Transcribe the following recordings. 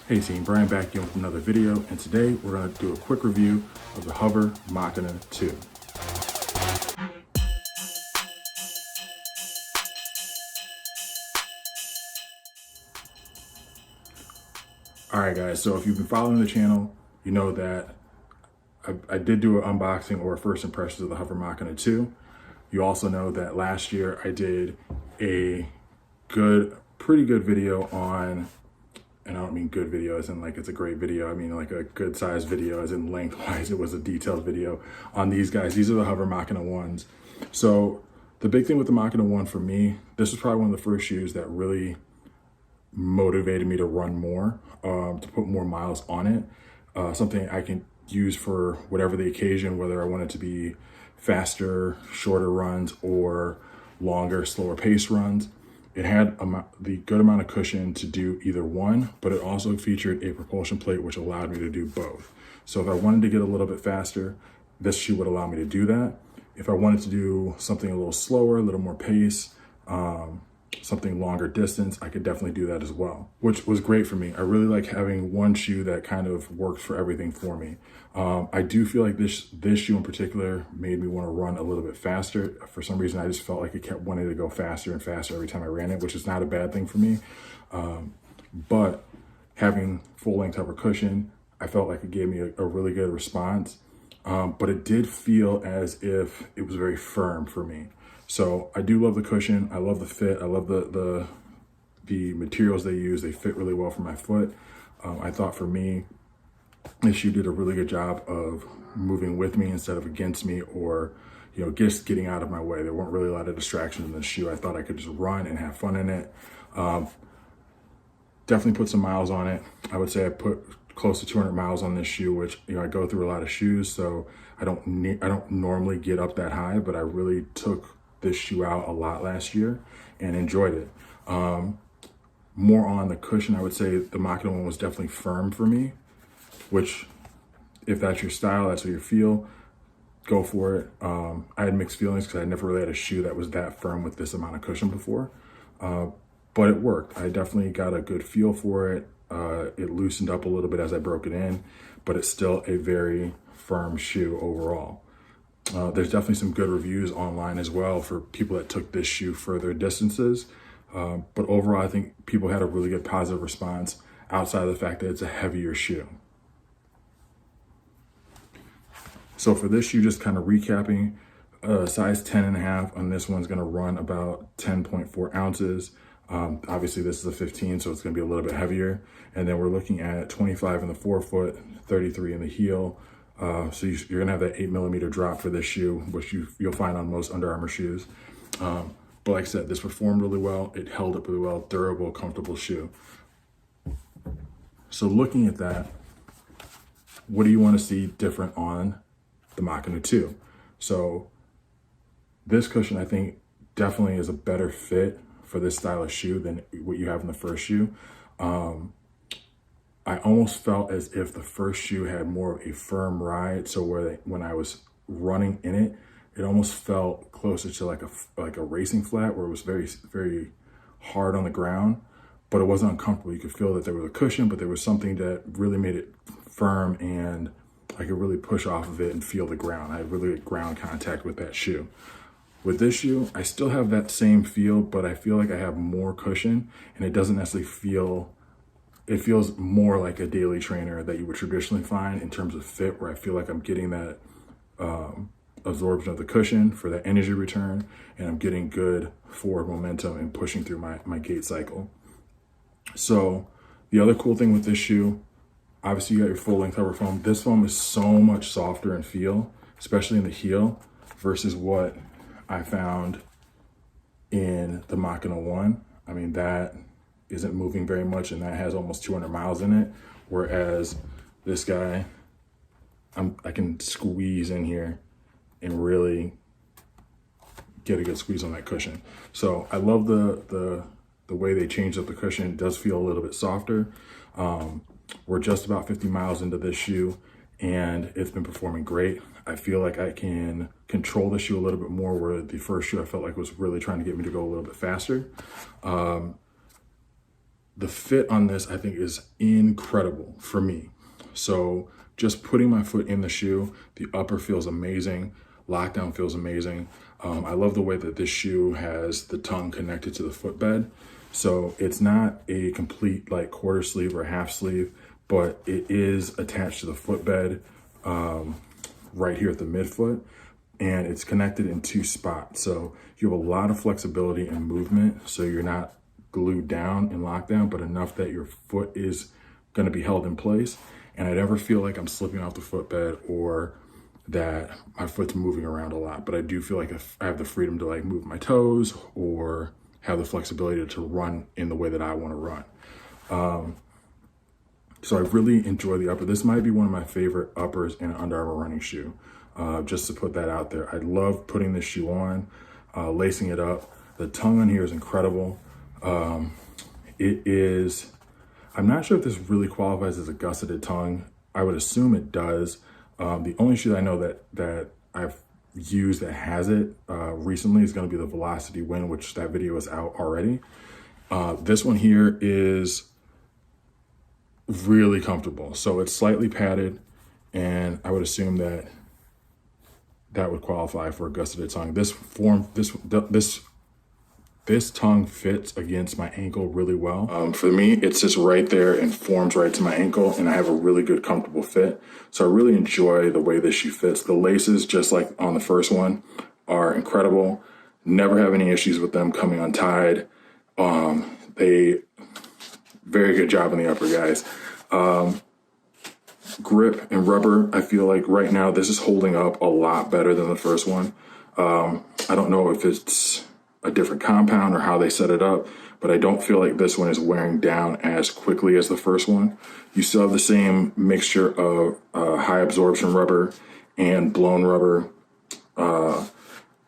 Hey team, Brian back again with another video, and today we're going to do a quick review of the HOVR Machina 2. Alright guys, so if you've been following the channel, you know that I did do an unboxing or first impressions of the HOVR Machina 2. You also know that last year I did a pretty good video on, and I don't mean good video as in like it's a great video, I mean like a good sized video as in lengthwise. It was a detailed video on these guys. These are the HOVR Machina 1s. So the big thing with the Machina 1 for me, this was probably one of the first shoes that really motivated me to run more, to put more miles on it. Something I can use for whatever the occasion, whether I want it to be faster, shorter runs or longer, slower pace runs. It had the good amount of cushion to do either one, but it also featured a propulsion plate, which allowed me to do both. So if I wanted to get a little bit faster, this shoe would allow me to do that. If I wanted to do something a little slower, a little more pace, something longer distance, I could definitely do that as well, which was great for me. I really like having one shoe that kind of works for everything for me. I do feel like this shoe in particular made me want to run a little bit faster. For some reason, I just felt like it kept wanting to go faster and faster every time I ran it, which is not a bad thing for me. But having full length HOVR cushion, I felt like it gave me a really good response. But it did feel as if it was very firm for me. So I do love the cushion. I love the fit. I love the materials they use. They fit really well for my foot. I thought for me, this shoe did a really good job of moving with me instead of against me, or just getting out of my way. There weren't really a lot of distractions in this shoe. I thought I could just run and have fun in it. Definitely put some miles on it. I would say I put close to 200 miles on this shoe, which I go through a lot of shoes, so I don't normally get up that high, but I really took this shoe out a lot last year and enjoyed it. More on the cushion, I would say the Machina 1 was definitely firm for me, which if that's your style, that's what you feel, go for it. I had mixed feelings because I never really had a shoe that was that firm with this amount of cushion before, but it worked. I definitely got a good feel for it. It loosened up a little bit as I broke it in, but it's still a very firm shoe overall. There's definitely some good reviews online as well for people that took this shoe further distances. But overall, I think people had a really good positive response outside of the fact that it's a heavier shoe. So for this shoe, just kind of recapping, size 10.5 on this one's gonna run about 10.4 ounces. Obviously this is a 15, so it's gonna be a little bit heavier. And then we're looking at 25 in the forefoot, 33 in the heel. So you're gonna have that 8mm drop for this shoe, which you'll find on most Under Armour shoes. But like I said, this performed really well. It held up really well, durable, comfortable shoe. So looking at that, what do you want to see different on the Machina 2? So this cushion, I think, definitely is a better fit for this style of shoe than what you have in the first shoe. I almost felt as if the first shoe had more of a firm ride. So when I was running in it, it almost felt closer to like a racing flat, where it was very, very hard on the ground, but it wasn't uncomfortable. You could feel that there was a cushion, but there was something that really made it firm, and I could really push off of it and feel the ground. I had really good ground contact with that shoe. With this shoe, I still have that same feel, but I feel like I have more cushion, and it doesn't necessarily feel, it feels more like a daily trainer that you would traditionally find in terms of fit, where I feel like I'm getting that absorption of the cushion for that energy return, and I'm getting good forward momentum and pushing through my gait cycle. So the other cool thing with this shoe, obviously you got your full length HOVR foam. This foam is so much softer in feel, especially in the heel, versus what I found in the Machina 1. I mean, that isn't moving very much, and that has almost 200 miles in it. Whereas this guy, I can squeeze in here and really get a good squeeze on that cushion. So I love the way they changed up the cushion. It does feel a little bit softer. We're just about 50 miles into this shoe, and it's been performing great. I feel like I can control the shoe a little bit more, where the first shoe I felt like was really trying to get me to go a little bit faster. The fit on this, I think, is incredible for me. So just putting my foot in the shoe, the upper feels amazing. Lockdown feels amazing. I love the way that this shoe has the tongue connected to the footbed. So it's not a complete like quarter sleeve or half sleeve, but it is attached to the footbed right here at the midfoot, and it's connected in 2 spots. So you have a lot of flexibility and movement, so you're not glued down in lockdown, but enough that your foot is going to be held in place. And I never feel like I'm slipping off the footbed or that my foot's moving around a lot, but I do feel like I have the freedom to like move my toes or have the flexibility to run in the way that I want to run. So I really enjoy the upper. This might be one of my favorite uppers in an Under Armour running shoe, just to put that out there. I love putting this shoe on, lacing it up. The tongue on here is incredible. It is, I'm not sure if this really qualifies as a gusseted tongue. I would assume it does. The only shoe that I know that I've used that has it recently is going to be the Velocity Wind, which that video is out already. This one here is really comfortable. So it's slightly padded, and I would assume that that would qualify for a gusseted tongue. This tongue fits against my ankle really well. For me, it sits right there and forms right to my ankle, and I have a really good, comfortable fit. So I really enjoy the way this shoe fits. The laces, just like on the first one, are incredible. Never have any issues with them coming untied. They, very good job on the upper, guys. Grip and rubber, I feel like right now this is holding up a lot better than the first one. I don't know if it's a different compound or how they set it up, but I don't feel like this one is wearing down as quickly as the first one. You still have the same mixture of high absorption rubber and blown rubber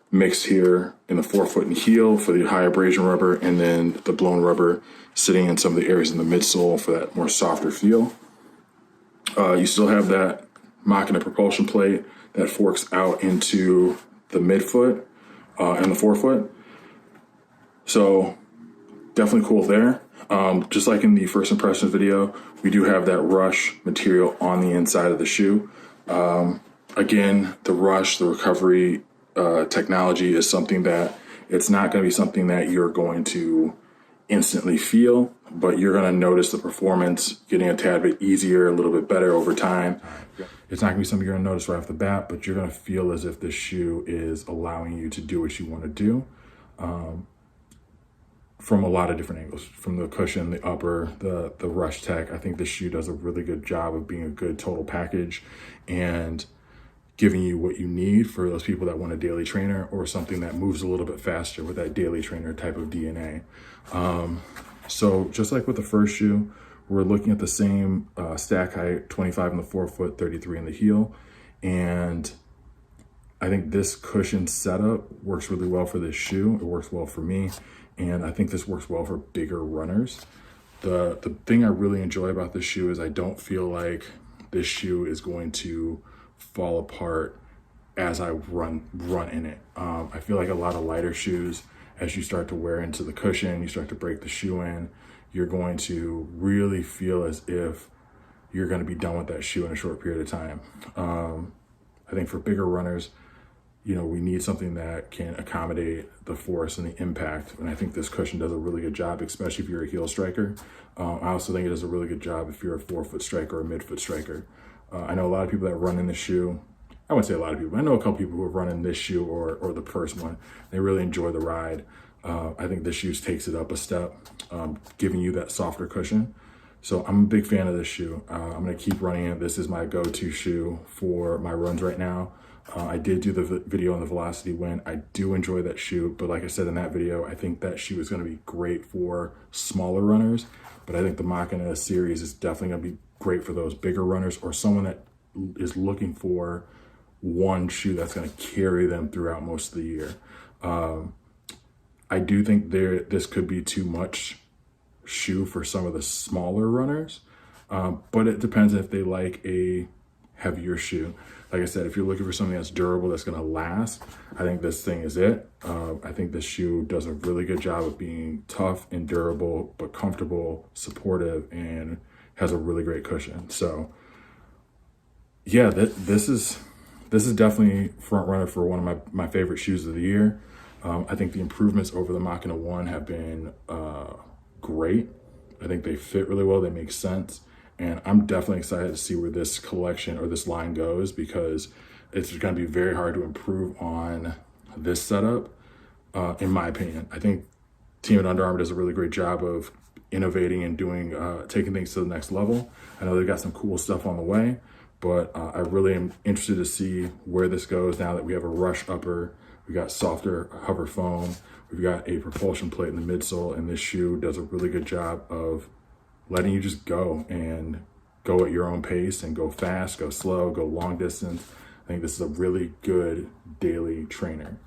mixed here in the forefoot and heel for the high abrasion rubber, and then the blown rubber sitting in some of the areas in the midsole for that more softer feel. You still have that Machina propulsion plate that forks out into the midfoot and the forefoot. So definitely cool there. Just like in the first impressions video, we do have that rush material on the inside of the shoe. Again, the rush, the recovery technology is something that it's not going to be something that you're going to instantly feel, but you're going to notice the performance getting a tad bit easier, a little bit better over time. It's not going to be something you're going to notice right off the bat, but you're going to feel as if this shoe is allowing you to do what you want to do. From a lot of different angles, from the cushion, the upper, the rush tech. I think this shoe does a really good job of being a good total package and giving you what you need for those people that want a daily trainer or something that moves a little bit faster with that daily trainer type of DNA. So just like with the first shoe, we're looking at the same stack height, 25 in the forefoot, 33 in the heel. And I think this cushion setup works really well for this shoe. It works well for me. And I think this works well for bigger runners. The thing I really enjoy about this shoe is I don't feel like this shoe is going to fall apart as I run in it. I feel like a lot of lighter shoes, as you start to wear into the cushion, you start to break the shoe in, you're going to really feel as if you're going to be done with that shoe in a short period of time. I think for bigger runners, you know, we need something that can accommodate the force and the impact. And I think this cushion does a really good job, especially if you're a heel striker. I also think it does a really good job if you're a forefoot striker or a midfoot striker. I know a lot of people that run in this shoe. I wouldn't say a lot of people. I know a couple people who have run in this shoe or the first one. They really enjoy the ride. I think this shoe takes it up a step, giving you that softer cushion. So I'm a big fan of this shoe. I'm gonna keep running it. This is my go-to shoe for my runs right now. I did do the video on the Velocity Wind. I do enjoy that shoe, but like I said in that video, I think that shoe is gonna be great for smaller runners, but I think the Machina series is definitely gonna be great for those bigger runners or someone that is looking for one shoe that's gonna carry them throughout most of the year. I do think this could be too much shoe for some of the smaller runners, but it depends if they like a heavier shoe. Like I said, if you're looking for something that's durable, that's gonna last, I think this thing is it. I think this shoe does a really good job of being something tough and durable, but comfortable, supportive, and has a really great cushion. So yeah, this is definitely front runner for one of my favorite shoes of the year. I think the improvements over the Machina 1 have been great. I think they fit really well, they make sense. And I'm definitely excited to see where this collection or this line goes, because it's gonna be very hard to improve on this setup, in my opinion. I think team at Under Armour does a really great job of innovating and doing, taking things to the next level. I know they've got some cool stuff on the way, but I really am interested to see where this goes now that we have a rush upper, we got softer hover foam, we've got a propulsion plate in the midsole, and this shoe does a really good job of letting you just go and go at your own pace and go fast, go slow, go long distance. I think this is a really good daily trainer.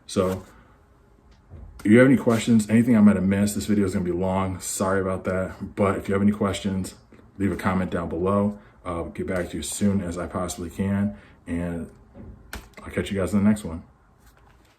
So if you have any questions, anything I might have missed, this video is gonna be long, sorry about that. But if you have any questions, leave a comment down below. I'll get back to you as soon as I possibly can. And I'll catch you guys in the next one.